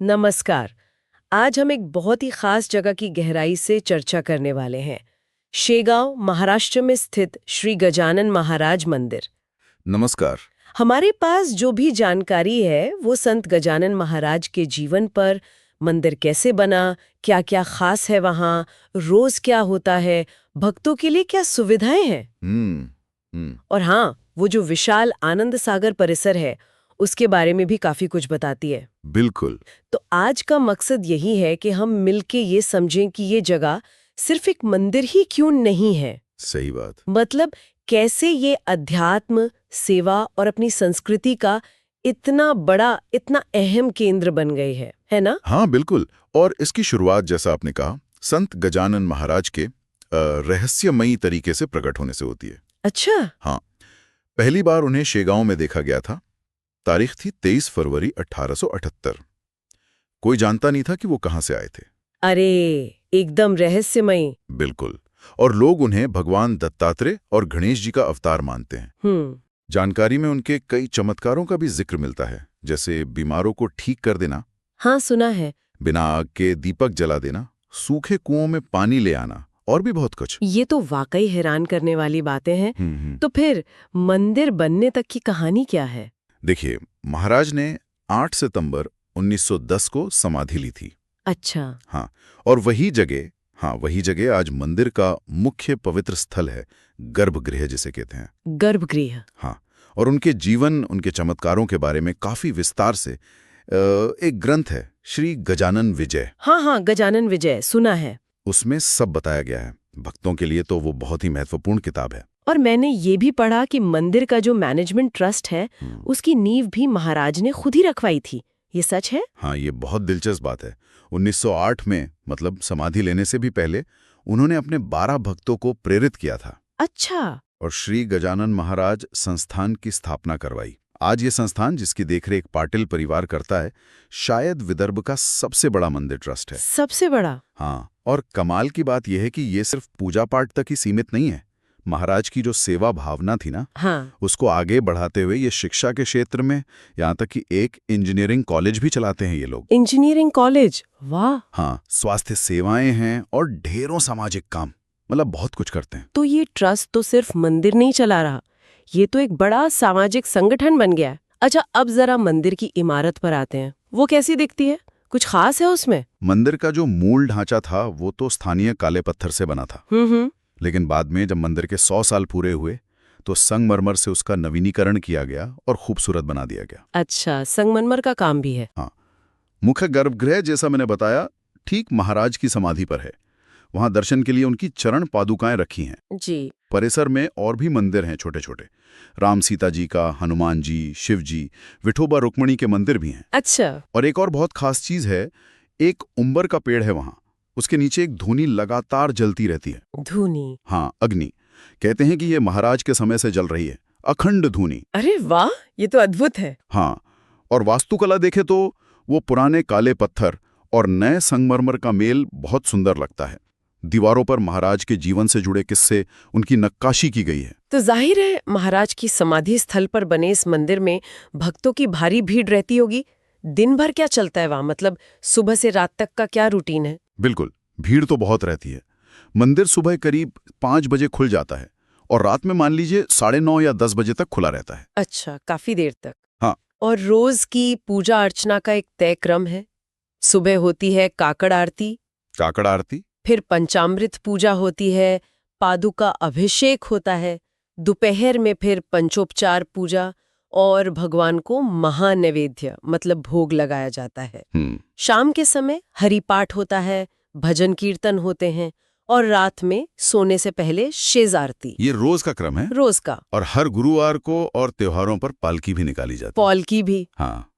नमस्कार। आज हम एक बहुत ही खास जगह की गहराई से चर्चा करने वाले हैं। शेगांव, महाराष्ट्र में स्थित श्री गजानन महाराज मंदिर। नमस्कार। हमारे पास जो भी जानकारी है वो संत गजानन महाराज के जीवन पर, मंदिर कैसे बना, क्या क्या खास है वहाँ, रोज क्या होता है, भक्तों के लिए क्या सुविधाएं हैं। हम्म हम्म और हाँ, वो जो विशाल आनंद सागर परिसर है उसके बारे में भी काफी कुछ बताती है। बिल्कुल। तो आज का मकसद यही है कि हम मिलके ये समझें कि ये जगह सिर्फ एक मंदिर ही क्यों नहीं है। सही बात। मतलब कैसे ये अध्यात्म, सेवा और अपनी संस्कृति का इतना बड़ा, इतना अहम केंद्र बन गई है ना? हाँ बिल्कुल। और इसकी शुरुआत, जैसा आपने कहा, संत गजानन महाराज के रहस्यमयी तरीके से प्रकट होने से होती है। अच्छा। हाँ, पहली बार उन्हें शेगांव में देखा गया था। तारीख थी 23 फरवरी 1878। कोई जानता नहीं था कि वो कहाँ से आए थे। अरे, एकदम रहस्यमयी। बिल्कुल। और लोग उन्हें भगवान दत्तात्रेय और गणेश जी का अवतार मानते हैं। जानकारी में उनके कई चमत्कारों का भी जिक्र मिलता है, जैसे बीमारों को ठीक कर देना, हाँ सुना है। बिना आग के दीपक जला देना, सूखे कुओं में पानी ले आना और भी बहुत कुछ। ये तो वाकई हैरान करने वाली बातें हैं। तो फिर मंदिर बनने तक की कहानी क्या है? देखिए, महाराज ने 8 सितंबर 1910 को समाधि ली थी। अच्छा। हाँ, और वही जगह आज मंदिर का मुख्य पवित्र स्थल है, गर्भगृह जिसे कहते हैं। गर्भगृह। हाँ, और उनके जीवन, उनके चमत्कारों के बारे में काफी विस्तार से एक ग्रंथ है, श्री गजानन विजय। हाँ हाँ, गजानन विजय सुना है। उसमें सब बताया गया है। भक्तों के लिए तो वो बहुत ही महत्वपूर्ण किताब है। और मैंने ये भी पढ़ा कि मंदिर का जो मैनेजमेंट ट्रस्ट है उसकी नींव भी महाराज ने खुद ही रखवाई थी। ये सच है? हाँ, ये बहुत दिलचस्प बात है। 1908 में, मतलब समाधि लेने से भी पहले, उन्होंने अपने 12 भक्तों को प्रेरित किया था। अच्छा। और श्री गजानन महाराज संस्थान की स्थापना करवाई। आज ये संस्थान, जिसकी देखरेख पाटिल परिवार करता है, शायद विदर्भ का सबसे बड़ा मंदिर ट्रस्ट है। सबसे बड़ा? हाँ, और कमाल की बात यह है कि ये सिर्फ पूजा पाठ तक ही सीमित नहीं है। महाराज की जो सेवा भावना थी ना, हाँ। उसको आगे बढ़ाते हुए ये शिक्षा के क्षेत्र में, यहाँ तक कि एक इंजीनियरिंग कॉलेज भी चलाते हैं ये लोग। Engineering college? वाह। हाँ, स्वास्थ्य सेवाएं हैं और ढेरों सामाजिक काम, मतलब बहुत कुछ करते हैं। तो ये ट्रस्ट तो सिर्फ मंदिर नहीं चला रहा, ये तो एक बड़ा सामाजिक संगठन बन गया है। अच्छा, अब जरा मंदिर की इमारत पर आते हैं। वो कैसी दिखती है? कुछ खास है उसमें? मंदिर का जो मूल ढांचा था वो तो स्थानीय काले पत्थर से बना था। लेकिन बाद में जब मंदिर के 100 साल पूरे हुए तो संगमरमर से उसका नवीनीकरण किया गया और खूबसूरत बना दिया गया। अच्छा, संगमरमर का काम भी है। हाँ, मुख्य गर्भगृह, जैसा मैंने बताया, ठीक महाराज की समाधि पर है। वहां दर्शन के लिए उनकी चरण पादुकाएं रखी हैं। जी। परिसर में और भी मंदिर हैं छोटे छोटे, राम सीता जी का, हनुमान जी, शिव जी, विठोबा रुक्मणी के मंदिर भी हैं। अच्छा। और एक और बहुत खास चीज है, एक उंबर का पेड़ है वहां, उसके नीचे एक धूनी लगातार जलती रहती है। धूनी? हाँ, अग्नि। कहते हैं कि ये महाराज के समय से जल रही है, अखंड धूनी। अरे वाह, ये तो अद्भुत है। हाँ, और वास्तुकला देखे तो वो पुराने काले पत्थर और नए संगमरमर का मेल बहुत सुंदर लगता है। दीवारों पर महाराज के जीवन से जुड़े किस्से, उनकी नक्काशी की गई है। तो जाहिर है महाराज की समाधि स्थल पर बने इस मंदिर में भक्तों की भारी भीड़ रहती होगी। दिन भर क्या चलता है वहाँ? मतलब सुबह से रात तक का क्या रूटीन है? बिल्कुल, भीड़ तो बहुत रहती है। मंदिर सुबह करीब 5 बजे खुल जाता है और रात में मान लीजिए 9:30 या 10 बजे तक खुला रहता है। अच्छा, काफी देर तक। हाँ। और रोज की पूजा अर्चना का एक तय क्रम है? सुबह होती है काकड़ आरती, फिर पंचामृत पूजा होती है, पादुका अभिषेक होता है, दोपहर में फिर पंचोपचार पूजा और भगवान को महानैवेद्य मतलब भोग लगाया जाता है। शाम के समय हरिपाठ होता है, भजन कीर्तन होते हैं और रात में सोने से पहले शेज आरती। ये रोज का क्रम है? रोज का। और हर गुरुवार को और त्योहारों पर पालकी भी निकाली जाती है। पालकी भी? हाँ।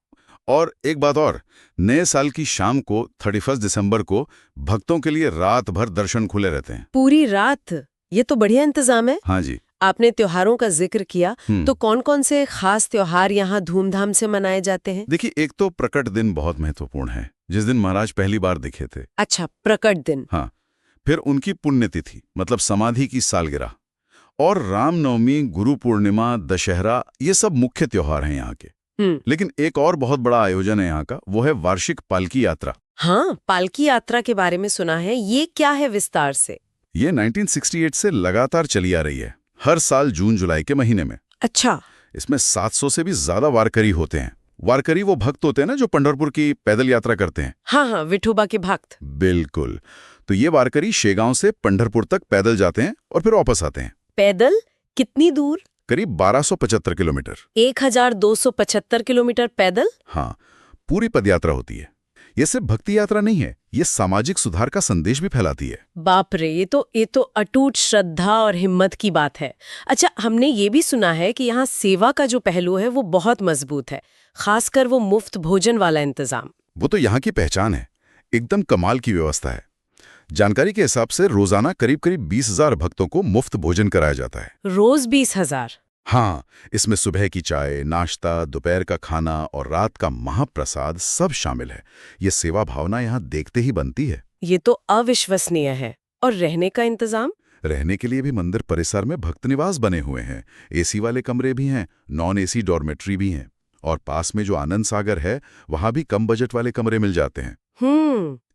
और एक बात और, नए साल की शाम को 31 दिसंबर को भक्तों के लिए रात भर दर्शन खुले रहते हैं। पूरी रात? ये तो बढ़िया इंतजाम है। हाँ जी। आपने त्योहारों का जिक्र किया, तो कौन कौन से खास त्योहार यहाँ धूमधाम से मनाए जाते हैं? देखिए, एक तो प्रकट दिन बहुत महत्वपूर्ण है, जिस दिन महाराज पहली बार दिखे थे। अच्छा, प्रकट दिन। हाँ। फिर उनकी पुण्यतिथि, मतलब समाधि की सालगिरह, और रामनवमी, गुरु पूर्णिमा, दशहरा, ये सब मुख्य त्योहार हैं यहाँ के। लेकिन एक और बहुत बड़ा आयोजन है यहाँ का, वो है वार्षिक पालकी यात्रा। हाँ, पालकी यात्रा के बारे में सुना है, ये क्या है विस्तार से? ये 1968 से लगातार चली आ रही है, हर साल जून जुलाई के महीने में। अच्छा। इसमें 700 से भी ज्यादा वारकरी होते हैं। वारकरी वो भक्त होते हैं ना जो पंढरपुर की पैदल यात्रा करते हैं। हाँ, विठोबा के भक्त। बिल्कुल। तो ये वारकरी शेगांव से पंढरपुर तक पैदल जाते हैं और फिर वापस आते हैं। पैदल? कितनी दूर? करीब 1275 किलोमीटर। 1275 किलोमीटर पैदल? हाँ, पूरी पदयात्रा होती है। ये सिर्फ भक्ति यात्रा नहीं है, ये सामाजिक सुधार का संदेश भी फैलाती है। बाप रे, ये तो अटूट श्रद्धा और हिम्मत की बात है। अच्छा, हमने ये भी सुना है कि यहाँ सेवा का जो पहलू है वो बहुत मजबूत है, खासकर वो मुफ्त भोजन वाला इंतजाम। वो तो यहाँ की पहचान है, एकदम कमाल की व्यवस्था है। जानकारी के हिसाब से रोजाना करीब 20,000 भक्तों को मुफ्त भोजन कराया जाता है। रोज 20,000? हाँ, इसमें सुबह की चाय, नाश्ता, दोपहर का खाना और रात का महाप्रसाद सब शामिल है। ये सेवा भावना यहाँ देखते ही बनती है। ये तो अविश्वसनीय है। और रहने का इंतजाम? रहने के लिए भी मंदिर परिसर में भक्त निवास बने हुए हैं। एसी वाले कमरे भी हैं, नॉन एसी डॉर्मेट्री भी हैं। और पास में जो आनंद सागर है, वहां भी कम बजट वाले कमरे मिल जाते हैं।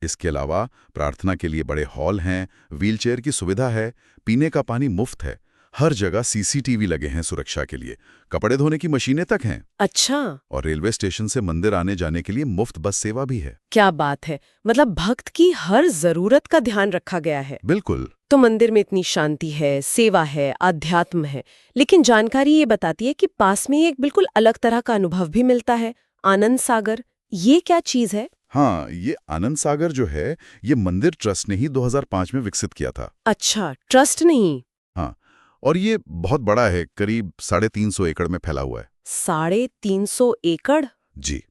इसके अलावा प्रार्थना के लिए बड़े हॉल हैं, व्हीलचेयर की सुविधा है, पीने का पानी मुफ्त है। हर जगह सीसीटीवी लगे हैं सुरक्षा के लिए, कपड़े धोने की मशीनें तक हैं। अच्छा। और रेलवे स्टेशन से मंदिर आने जाने के लिए मुफ्त बस सेवा भी है। क्या बात है, मतलब भक्त की हर जरूरत का ध्यान रखा गया है। बिल्कुल। तो मंदिर में इतनी शांति है, सेवा है, आध्यात्म है, लेकिन जानकारी ये बताती है कि पास में एक बिल्कुल अलग तरह का अनुभव भी मिलता है, आनंद सागर। ये क्या चीज है? हाँ, ये आनंद सागर जो है, ये मंदिर ट्रस्ट ने ही 2005 में विकसित किया था। अच्छा, ट्रस्ट नहीं? हाँ, और ये बहुत बड़ा है, करीब 350 एकड़ में फैला हुआ है। 350 एकड़? जी।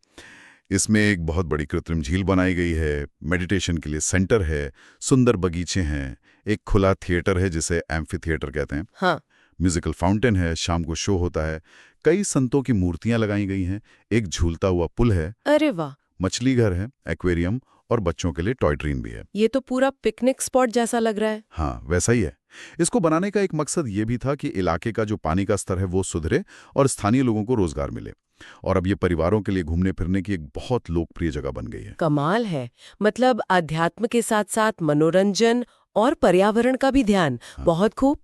इसमें एक बहुत बड़ी कृत्रिम झील बनाई गई है, मेडिटेशन के लिए सेंटर है, सुंदर बगीचे हैं, एक खुला थिएटर है जिसे एम्फी थिएटर कहते हैं। हाँ। म्यूजिकल फाउंटेन है, शाम को शो होता है, कई संतों की मूर्तियां लगाई गई हैं, एक झूलता हुआ पुल है। अरे वाह। मछली घर है, एक्वेरियम और बच्चों के लिए टॉय ट्रेन भी है। ये तो पूरा पिकनिक स्पॉट जैसा लग रहा है। हाँ, वैसा ही है। इसको बनाने का एक मकसद ये भी था कि इलाके का जो पानी का स्तर है वो सुधरे और स्थानीय लोगों को रोजगार मिले। और अब ये परिवारों के लिए घूमने फिरने की एक बहुत लोकप्रिय जगह बन गई है। कमाल है, मतलब अध्यात्म के साथ साथ मनोरंजन और पर्यावरण का भी ध्यान। हाँ। बहुत खूब।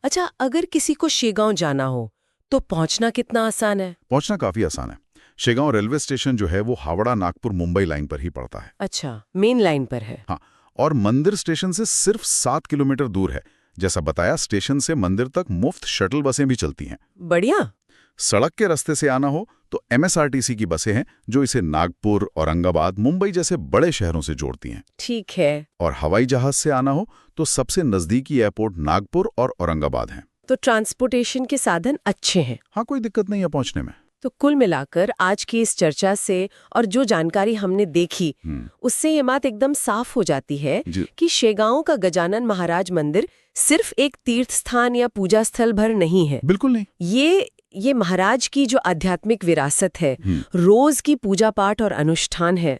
अच्छा, अगर किसी को शेगांव जाना हो तो पहुंचना कितना आसान है? पहुंचना काफी आसान है। शेगांव रेलवे स्टेशन जो है वो हावड़ा नागपुर मुंबई लाइन पर ही पड़ता है। अच्छा, मेन लाइन पर है। हाँ, और मंदिर स्टेशन से सिर्फ 7 किलोमीटर दूर है। जैसा बताया, स्टेशन से मंदिर तक मुफ्त शटल बसें भी चलती हैं। बढ़िया। सड़क के रास्ते से आना हो तो MSRTC की बसें हैं जो इसे नागपुर, औरंगाबाद, मुंबई जैसे बड़े शहरों से जोड़ती हैं। ठीक है। और हवाई जहाज से आना हो तो सबसे नजदीकी एयरपोर्ट नागपुर और औरंगाबाद हैं। तो ट्रांसपोर्टेशन के साधन अच्छे हैं। हाँ, कोई दिक्कत नहीं है पहुंचने में। तो कुल मिलाकर आज की इस चर्चा से और जो जानकारी हमने देखी, उससे ये बात एकदम साफ हो जाती है कि शेगांव का गजानन महाराज मंदिर सिर्फ एक तीर्थ स्थान या पूजा स्थल भर नहीं है। बिल्कुल नहीं। ये महाराज की जो आध्यात्मिक विरासत है, रोज की पूजा पाठ और अनुष्ठान है,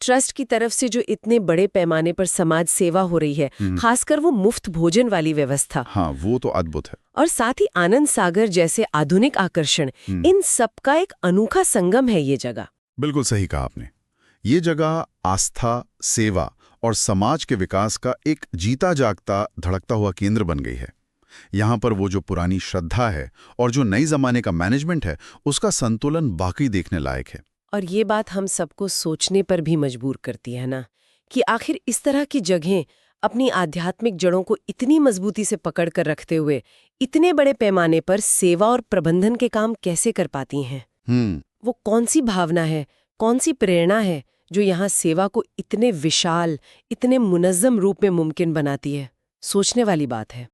ट्रस्ट की तरफ से जो इतने बड़े पैमाने पर समाज सेवा हो रही है, खासकर वो मुफ्त भोजन वाली व्यवस्था। हाँ, वो तो अद्भुत है। और साथ ही आनंद सागर जैसे आधुनिक आकर्षण, इन सब का एक अनोखा संगम है ये जगह। बिल्कुल सही कहा आपने। ये जगह आस्था, सेवा और समाज के विकास का एक जीता जागता धड़कता हुआ केंद्र बन गई है। यहाँ पर वो जो पुरानी श्रद्धा है और जो नई जमाने का मैनेजमेंट है, उसका संतुलन वाकई देखने लायक है। और ये बात हम सबको सोचने पर भी मजबूर करती है ना, कि आखिर इस तरह की जगहें अपनी आध्यात्मिक जड़ों को इतनी मजबूती से पकड़ कर रखते हुए इतने बड़े पैमाने पर सेवा और प्रबंधन के काम कैसे कर पाती हैं। वो कौन सी भावना है, कौन सी प्रेरणा है जो यहाँ सेवा को इतने विशाल, इतने मुनज़्ज़म रूप में मुमकिन बनाती है। सोचने वाली बात है।